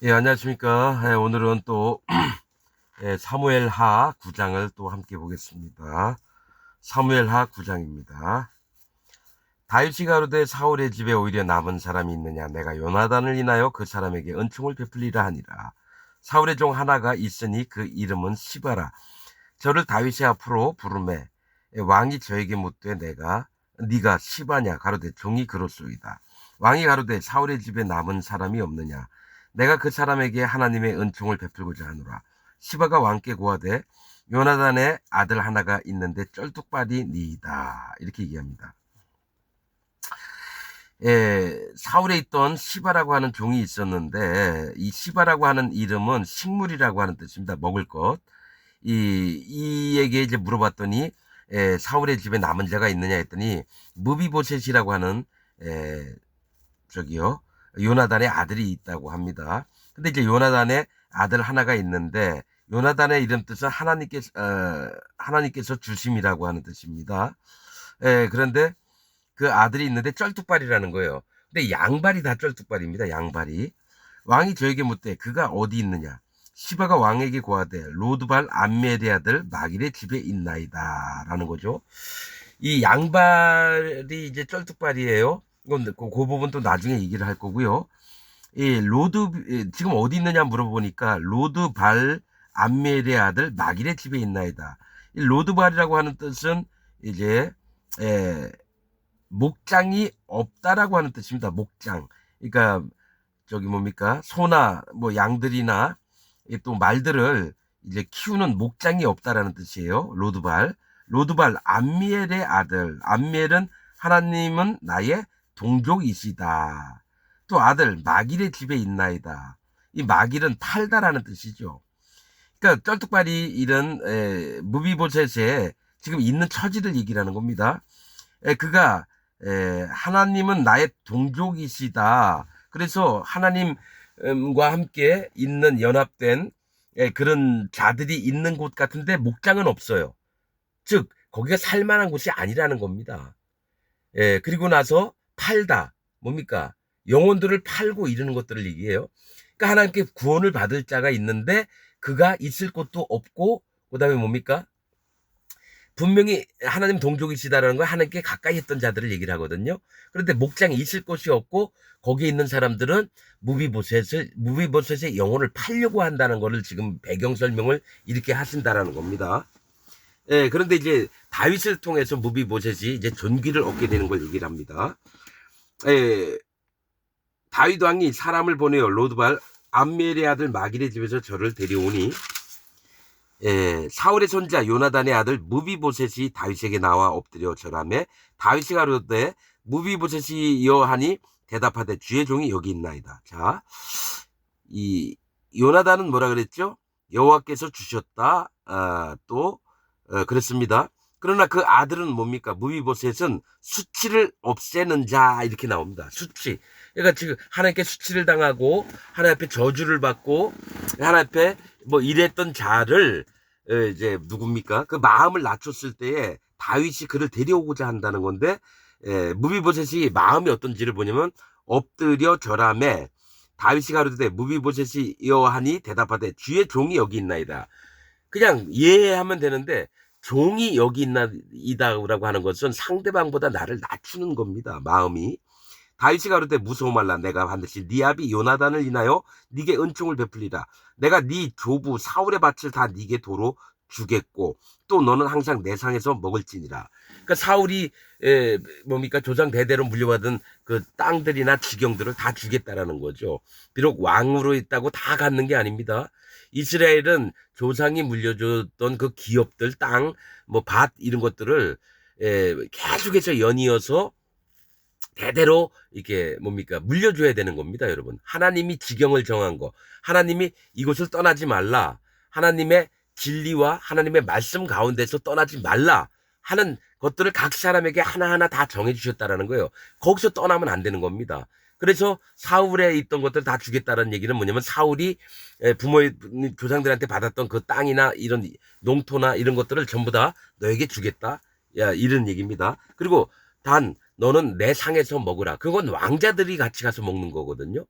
예, 안녕하십니까. 예, 오늘은 또 사무엘하 9장을 또 함께 보겠습니다. 사무엘하 9장입니다. 다윗이 가로되 사울의 집에 오히려 남은 사람이 있느냐? 내가 요나단을 인하여 그 사람에게 은총을 베풀리라 하니라. 사울의 종 하나가 있으니 그 이름은 시바라. 저를 다윗의 앞으로 부르매 왕이 저에게 묻되 네가 시바냐? 가로되 종이 그렇소이다. 왕이 가로되 사울의 집에 남은 사람이 없느냐? 내가 그 사람에게 하나님의 은총을 베풀고자 하노라. 시바가 왕께 고하되 요나단의 아들 하나가 있는데 쩔뚝발이 니이다. 이렇게 얘기합니다. 사울에 있던 시바라고 하는 종이 있었는데 이 시바라고 하는 이름은 식물이라고 하는 뜻입니다. 먹을 것. 이에게 이제 물어봤더니 사울의 집에 남은 자가 있느냐 했더니 무비보셋이라고 하는 저기요 요나단의 아들이 있다고 합니다. 근데 이제 요나단의 아들 하나가 있는데 요나단의 이름 뜻은 하나님께서 주심이라고 하는 뜻입니다. 그런데 그 아들이 있는데 쩔뚝발이라는 거예요. 근데 양발이 다 쩔뚝발입니다. 양발이. 왕이 저에게 묻되 그가 어디 있느냐? 시바가 왕에게 고하되 로드발 암멜의 아들 마길의 집에 있나이다 라는 거죠. 이 양발이 이제 쩔뚝발이에요. 이건 그 부분 또 나중에 얘기를 할 거고요. 지금 어디 있느냐 물어보니까 로드발 암멜의 아들 마길의 집에 있나이다. 이 로드발이라고 하는 뜻은 이제 목장이 없다라고 하는 뜻입니다. 목장. 그러니까 저기 뭡니까? 소나 뭐 양들이나 또 말들을 이제 키우는 목장이 없다라는 뜻이에요. 로드발. 로드발 암미엘의 아들. 암미엘은 하나님은 나의 동족이시다. 또 아들 마길의 집에 있나이다. 이 마길은 팔다라는 뜻이죠. 그러니까 쩔뚝발이 이런 무비보셋에 지금 있는 처지를 얘기하는 겁니다. 그가 하나님은 나의 동족이시다. 그래서 하나님과 함께 있는 연합된 그런 자들이 있는 곳 같은데 목장은 없어요. 즉 거기가 살만한 곳이 아니라는 겁니다. 그리고 나서 팔다. 뭡니까? 영혼들을 팔고 이러는 것들을 얘기해요. 그러니까 하나님께 구원을 받을 자가 있는데 그가 있을 곳도 없고 그다음에 뭡니까? 분명히 하나님 동족이시다라는 걸 하나님께 가까이 했던 자들을 얘기를 하거든요. 그런데 목장에 있을 곳이 없고 거기에 있는 사람들은 무비보셋의 영혼을 팔려고 한다는 것을 지금 배경 설명을 이렇게 하신다라는 겁니다. 그런데 이제 다윗을 통해서 무비보셋이 이제 존귀를 얻게 되는 걸 얘기를 합니다. 다윗 왕이 사람을 보내어 로드발 암멜의 아들 마길의 집에서 저를 데려오니 사울의 손자 요나단의 아들 무비보셋이 다윗에게 나와 엎드려 절하매 다윗이 가로되 무비보셋이여 하니 대답하되 주의 종이 여기 있나이다. 자, 이 요나단은 뭐라 그랬죠? 여호와께서 주셨다. 그랬습니다. 그러나 그 아들은 뭡니까? 무비보셋은 수치를 없애는 자 이렇게 나옵니다. 수치. 그러니까 지금 하나님께 수치를 당하고 하나님 앞에 저주를 받고 하나님 앞에 뭐 이랬던 자를 이제 누굽니까? 그 마음을 낮췄을 때에 다윗이 그를 데려오고자 한다는 건데 무비보셋이 마음이 어떤지를 보냐면 엎드려 절하매 다윗이 가로되 무비보셋이 여하니 대답하되 주의 종이 여기 있나이다. 그냥 예하면 되는데 종이 여기 있나이다라고 하는 것은 상대방보다 나를 낮추는 겁니다. 마음이. 다윗이 가로되 무서워 말라. 내가 반드시 네 아비 요나단을 인하여 네게 은총을 베풀리라. 내가 네 조부 사울의 밭을 다 네게 도로 주겠고 또 너는 항상 내 상에서 먹을지니라. 그러니까 사울이 뭡니까 조상 대대로 물려받은 그 땅들이나 지경들을 다 주겠다라는 거죠. 비록 왕으로 있다고 다 갖는 게 아닙니다. 이스라엘은 조상이 물려줬던 그 기업들, 땅, 뭐 밭 이런 것들을 계속해서 연이어서 대대로 이렇게 뭡니까 물려줘야 되는 겁니다, 여러분. 하나님이 지경을 정한 거, 하나님이 이곳을 떠나지 말라, 하나님의 진리와 하나님의 말씀 가운데서 떠나지 말라 하는 것들을 각 사람에게 하나하나 다 정해주셨다라는 거예요. 거기서 떠나면 안 되는 겁니다. 그래서 사울에 있던 것들 다 주겠다는 얘기는 뭐냐면 사울이 부모의 조상들한테 받았던 그 땅이나 이런 농토나 이런 것들을 전부 다 너에게 주겠다, 야, 이런 얘기입니다. 그리고 단 너는 내 상에서 먹으라. 그건 왕자들이 같이 가서 먹는 거거든요.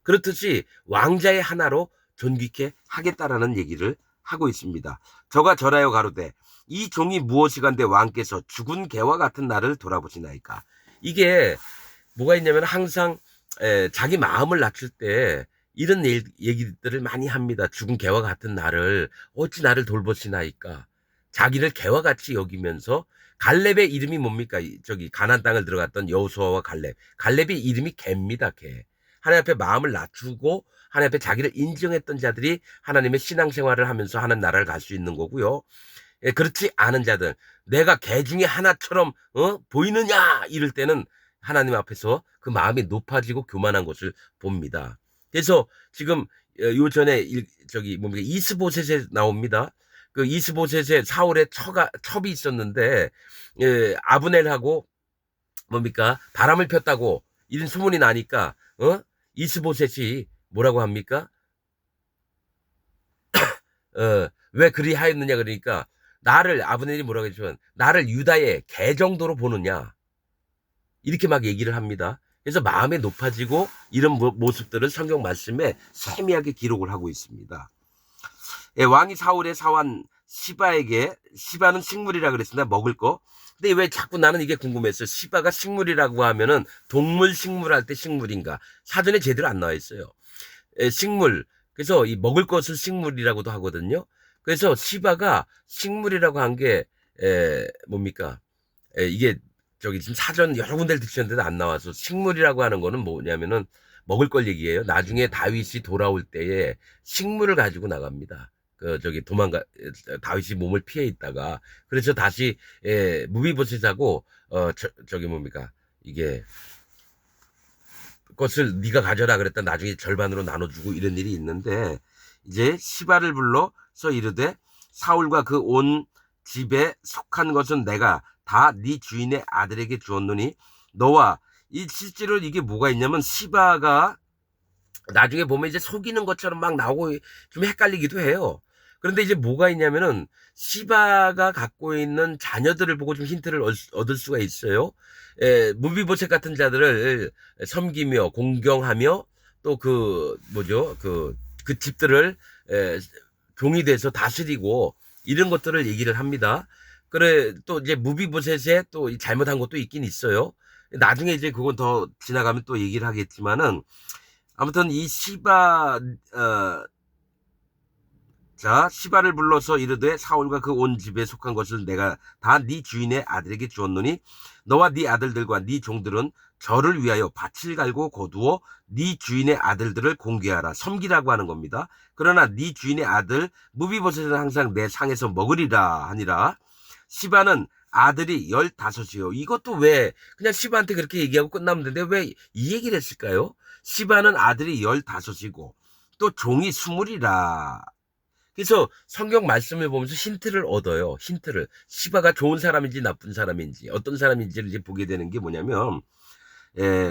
그렇듯이 왕자의 하나로 존귀케 하겠다라는 얘기를 하고 있습니다. 저가 절하여 가로되 이 종이 무엇이간데 왕께서 죽은 개와 같은 나를 돌아보시나이까. 이게 뭐가 있냐면 항상 자기 마음을 낮출 때 이런 얘기들을 많이 합니다. 죽은 개와 같은 나를 어찌 나를 돌보시나이까. 자기를 개와 같이 여기면서 갈렙의 이름이 뭡니까? 저기 가나안 땅을 들어갔던 여호수아와 갈렙. 갈렙의 이름이 개입니다. 개. 하나님 앞에 마음을 낮추고 하나님 앞에 자기를 인정했던 자들이 하나님의 신앙생활을 하면서 하는 나라를 갈 수 있는 거고요. 그렇지 않은 자들, 내가 개 중에 하나처럼 보이느냐 이럴 때는 하나님 앞에서 그 마음이 높아지고 교만한 것을 봅니다. 그래서 지금 요 전에 저기 뭡니까 이스보셋에 나옵니다. 그 이스보셋에 사울의 첩이 있었는데 아브넬하고 뭡니까 바람을 폈다고 이런 소문이 나니까 이스보셋이 뭐라고 합니까? 왜 그리 하였느냐 그러니까 나를 아브넬이 뭐라고 했지만 나를 유다의 개 정도로 보느냐 이렇게 막 얘기를 합니다. 그래서 마음이 높아지고 이런 모습들을 성경 말씀에 세미하게 기록을 하고 있습니다. 왕이 사울의 사환 시바에게 시바는 식물이라 그랬습니다. 먹을 거. 근데 왜 자꾸 나는 이게 궁금했어요. 시바가 식물이라고 하면은 동물 식물 할 때 식물인가? 사전에 제대로 안 나와 있어요. 식물. 그래서 이 먹을 것을 식물이라고도 하거든요. 그래서 시바가 식물이라고 한 게 뭡니까? 이게 저기 지금 사전 여러 군데를 뒤쳤는데도 안 나와서 식물이라고 하는 거는 뭐냐면은 먹을 걸 얘기해요. 나중에 다윗이 돌아올 때에 식물을 가지고 나갑니다. 그 저기 다윗이 몸을 피해 있다가 그래서 다시 무비보셋하고 저기 뭡니까 이게 것을 네가 가져라 그랬다 나중에 절반으로 나눠주고 이런 일이 있는데 이제 시바를 불러서 이르되 사울과 그 온 집에 속한 것은 내가 다 네 주인의 아들에게 주었노니 너와 이 실제로 이게 뭐가 있냐면 시바가 나중에 보면 이제 속이는 것처럼 막 나오고 좀 헷갈리기도 해요. 그런데 이제 뭐가 있냐면은 시바가 갖고 있는 자녀들을 보고 좀 힌트를 얻을 수가 있어요. 무비보셋 같은 자들을 섬기며 공경하며 또 그 뭐죠 그 집들을 종이 돼서 다스리고 이런 것들을 얘기를 합니다. 그래 또 이제 무비보셋에 또 잘못한 것도 있긴 있어요. 나중에 이제 그건 더 지나가면 또 얘기를 하겠지만은 아무튼 이 시바를 불러서 이르되 사울과 그 온 집에 속한 것을 내가 다 네 주인의 아들에게 주었노니 너와 네 아들들과 네 종들은 저를 위하여 밭을 갈고 거두어 네 주인의 아들들을 공개하라 섬기라고 하는 겁니다. 그러나 네 주인의 아들 무비보셋은 항상 내 상에서 먹으리라 하니라. 시바는 아들이 15이요. 이것도 왜 그냥 시바한테 그렇게 얘기하고 끝나면 되는데 왜 이 얘기를 했을까요? 시바는 아들이 15이고 또 종이 20이라. 그래서 성경 말씀을 보면서 힌트를 얻어요. 힌트를. 시바가 좋은 사람인지 나쁜 사람인지 어떤 사람인지를 이제 보게 되는 게 뭐냐면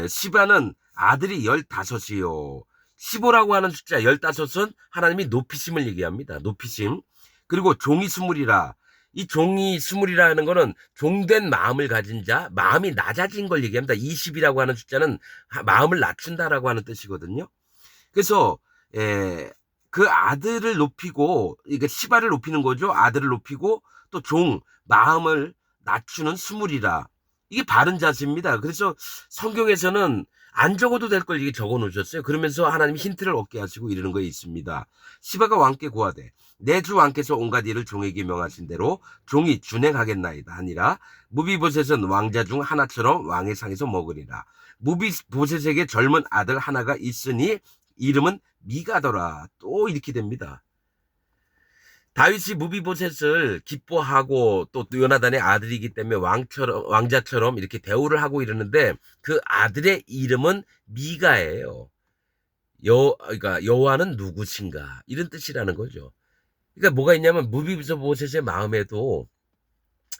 시바는 아들이 15이요. 15라고 하는 숫자 15은 하나님이 높이심을 얘기합니다. 높이심. 그리고 종이 20이라. 이 종이 20이라는 거는 종된 마음을 가진 자, 마음이 낮아진 걸 얘기합니다. 20이라고 하는 숫자는 마음을 낮춘다라고 하는 뜻이거든요. 그래서 그 아들을 높이고 이게 시바를 높이는 거죠. 아들을 높이고 또 마음을 낮추는 20이라. 이게 바른 자세입니다. 그래서 성경에서는 안 적어도 될 걸 이게 적어 놓으셨어요. 그러면서 하나님이 힌트를 얻게 하시고 이러는 거에 있습니다. 시바가 왕께 고하되 내 주 왕께서 온갖 일을 종에게 명하신 대로 종이 준행하겠나이다 하니라. 무비보셋은 왕자 중 하나처럼 왕의 상에서 먹으리라. 무비보셋에게 젊은 아들 하나가 있으니 이름은 미가더라. 또 이렇게 됩니다. 다윗이 무비보셋을 기뻐하고 또 요나단의 아들이기 때문에 왕자처럼 이렇게 대우를 하고 이러는데 그 아들의 이름은 미가예요. 그러니까 여호와는 누구신가 이런 뜻이라는 거죠. 그러니까 뭐가 있냐면 무비보셋의 마음에도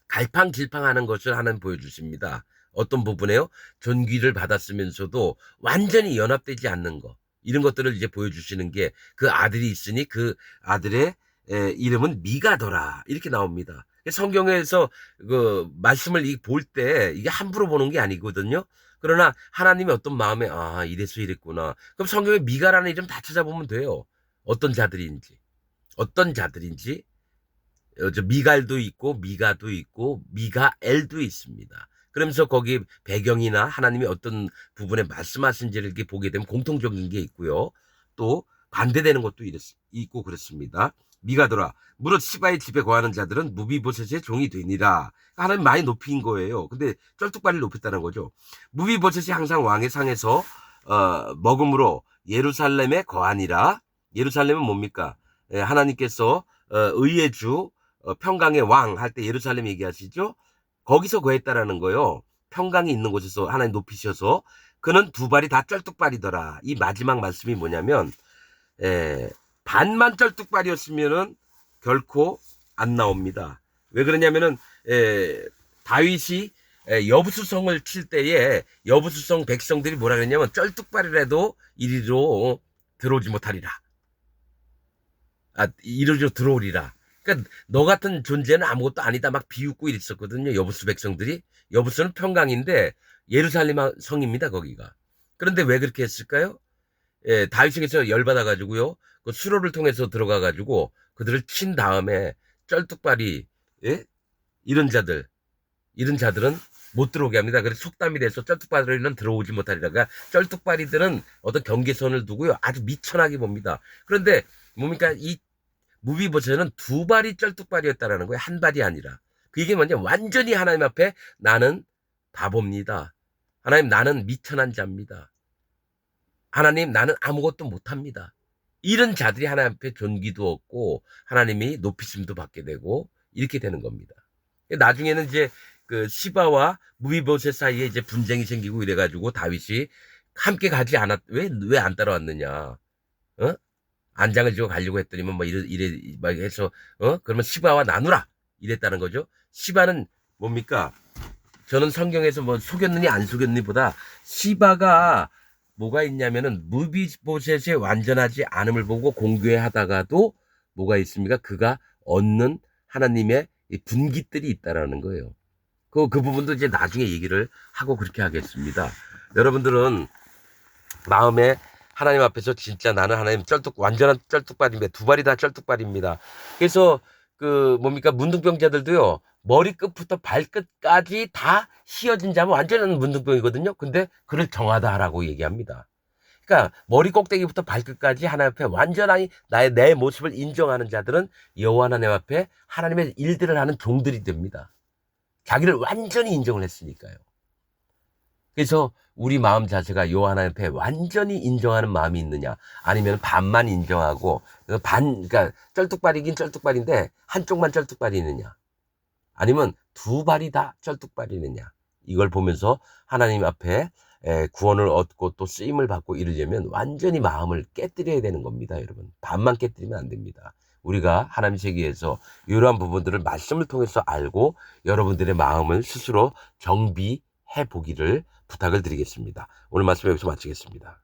갈팡질팡하는 것을 하나님 보여주십니다. 어떤 부분에요? 존귀를 받았으면서도 완전히 연합되지 않는 거. 이런 것들을 이제 보여주시는 게 그 아들이 있으니 그 아들의 이름은 미가더라 이렇게 나옵니다. 성경에서 그 말씀을 볼 때 이게 함부로 보는 게 아니거든요. 그러나 하나님이 어떤 마음에 이래서 이랬구나. 그럼 성경에 미가라는 이름 다 찾아보면 돼요. 어떤 자들인지. 어떤 자들인지. 저 미갈도 있고 미가도 있고 미가엘도 있습니다. 그러면서 거기 배경이나 하나님이 어떤 부분에 말씀하신지를 이렇게 보게 되면 공통적인 게 있고요. 또 반대되는 것도 있고 그렇습니다. 미가더라. 무릇 시바의 집에 거하는 자들은 무비보셋의 종이 되니라. 하나님 많이 높인 거예요. 근데 쩔뚝발이를 높였다는 거죠. 무비보셋이 항상 왕의 상에서 먹음으로 예루살렘에 거하니라. 예루살렘은 뭡니까? 하나님께서 의의 주 평강의 왕 할 때 예루살렘 얘기하시죠? 거기서 거했다라는 거요. 평강이 있는 곳에서 하나님 높이셔서 그는 두 발이 다 쩔뚝발이더라. 이 마지막 말씀이 뭐냐면 반만 쩔뚝발이었으면은 결코 안 나옵니다. 왜 그러냐면은 다윗이 여부수성을 칠 때에 여부수성 백성들이 뭐라 그랬냐면 쩔뚝발이라도 이리로 들어오지 못하리라. 이리로 들어오리라. 그러니까 너 같은 존재는 아무것도 아니다 막 비웃고 이랬었거든요. 여부수 백성들이. 여부수는 평강인데 예루살렘 성입니다. 거기가. 그런데 왜 그렇게 했을까요? 다윗에게서 열받아가지고요. 그 수로를 통해서 들어가가지고 그들을 친 다음에 쩔뚝발이 이런 자들은 못 들어오게 합니다. 그래서 속담이 돼서 쩔뚝발이는 들어오지 못하리라. 그러니까 쩔뚝발이들은 어떤 경계선을 두고요. 아주 미천하게 봅니다. 그런데 뭡니까? 이 무비보셋은 두 발이 쩔뚝발이었다라는 거예요. 한 발이 아니라. 그게 뭐냐? 완전히 하나님 앞에 나는 바보입니다. 하나님 나는 미천한 자입니다. 하나님 나는 아무것도 못합니다. 이런 자들이 하나님 앞에 존귀도 얻고 하나님이 높이심도 받게 되고 이렇게 되는 겁니다. 나중에는 이제 그 시바와 무비보셋 사이에 이제 분쟁이 생기고 이래가지고 다윗이 함께 가지 왜 안 따라왔느냐? 안장을 지고 가려고 했더니만 뭐 이래 막 해서 그러면 시바와 나누라 이랬다는 거죠. 시바는 뭡니까? 저는 성경에서 뭐 속였느니 안 속였느니보다 시바가 뭐가 있냐면은 무비보셋의 완전하지 않음을 보고 공교하다가도 뭐가 있습니까? 그가 얻는 하나님의 분깃들이 있다라는 거예요. 그 부분도 이제 나중에 얘기를 하고 그렇게 하겠습니다. 여러분들은 마음에 하나님 앞에서 진짜 나는 하나님 완전한 쩔뚝발입니다. 두 발이 다 쩔뚝발입니다. 그래서 그 뭡니까? 문둥병자들도요. 머리끝부터 발끝까지 다 휘어진 자면 완전한 문둥병이거든요. 근데 그를 정하다라고 얘기합니다. 그러니까 머리 꼭대기부터 발끝까지 하나님 앞에 완전히 내 모습을 인정하는 자들은 여호와 하나님 앞에 하나님의 일들을 하는 종들이 됩니다. 자기를 완전히 인정을 했으니까요. 그래서 우리 마음 자세가 여호와 하나님 앞에 완전히 인정하는 마음이 있느냐, 아니면 반만 인정하고 그러니까 쩔뚝발이긴 쩔뚝발인데 한쪽만 쩔뚝발이 있느냐, 아니면 두 발이 다 쩔뚝발이느냐, 이걸 보면서 하나님 앞에 구원을 얻고 또 쓰임을 받고 이러려면 완전히 마음을 깨뜨려야 되는 겁니다. 여러분, 반만 깨뜨리면 안 됩니다. 우리가 하나님 세계에서 이러한 부분들을 말씀을 통해서 알고 여러분들의 마음을 스스로 정비해 보기를 부탁을 드리겠습니다. 오늘 말씀 여기서 마치겠습니다.